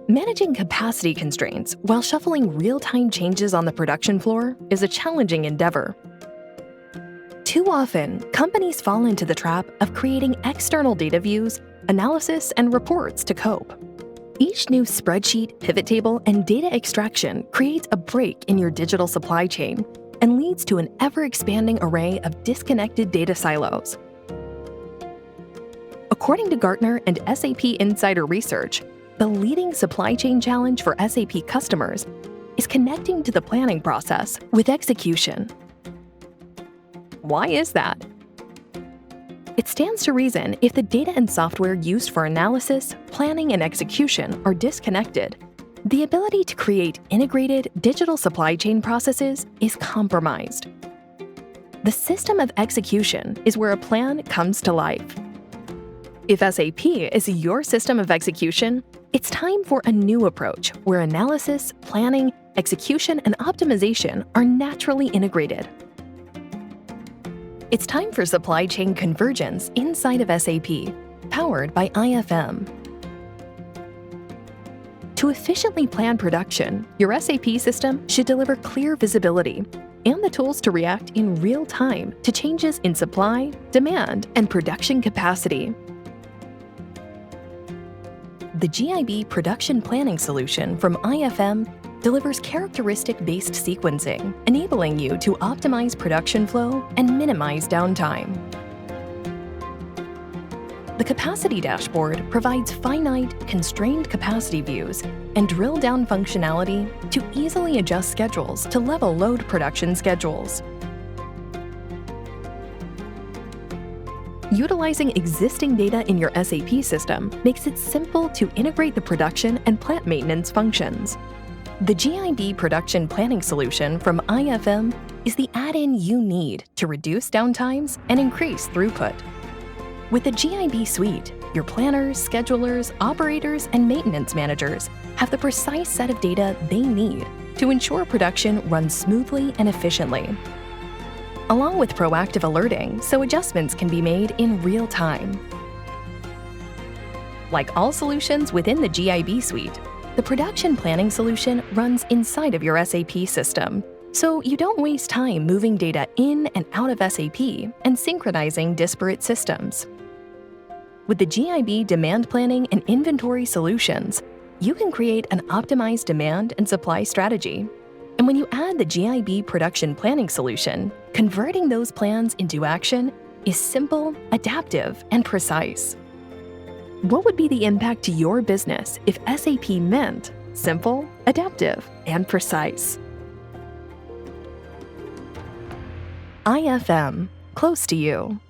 Managing capacity constraints while shuffling real-time changes on the production floor is a challenging endeavor. Too often, companies fall into the trap of creating external data views, analysis, and reports to cope. Each new spreadsheet, pivot table, and data extraction creates a break in your digital supply chain and leads to an ever-expanding array of disconnected data silos. According to Gartner and SAP Insider Research, the leading supply chain challenge for SAP customers is connecting to the planning process with execution. Why is that? It stands to reason if the data and software used for analysis, planning, and execution are disconnected, the ability to create integrated digital supply chain processes is compromised. The system of execution is where a plan comes to life. If SAP is your system of execution, it's time for a new approach where analysis, planning, execution, and optimization are naturally integrated. It's time for supply chain convergence inside of SAP, powered by IFM. To efficiently plan production, your SAP system should deliver clear visibility and the tools to react in real time to changes in supply, demand, and production capacity. The GIB production planning solution from IFM delivers characteristic-based sequencing, enabling you to optimize production flow and minimize downtime. The capacity dashboard provides finite, constrained capacity views and drill-down functionality to easily adjust schedules to level load production schedules. Utilizing existing data in your SAP system makes it simple to integrate the production and plant maintenance functions. The GIB production planning solution from IFM is the add-in you need to reduce downtimes and increase throughput. With the GIB suite, your planners, schedulers, operators, and maintenance managers have the precise set of data they need to ensure production runs smoothly and efficiently, along with proactive alerting so adjustments can be made in real time. Like all solutions within the GIB suite, the production planning solution runs inside of your SAP system, so you don't waste time moving data in and out of SAP and synchronizing disparate systems. With the GIB demand planning and inventory solutions, you can create an optimized demand and supply strategy. And when you add the GIB production planning solution, converting those plans into action is simple, adaptive, and precise. What would be the impact to your business if SAP meant simple, adaptive, and precise? IFM, close to you.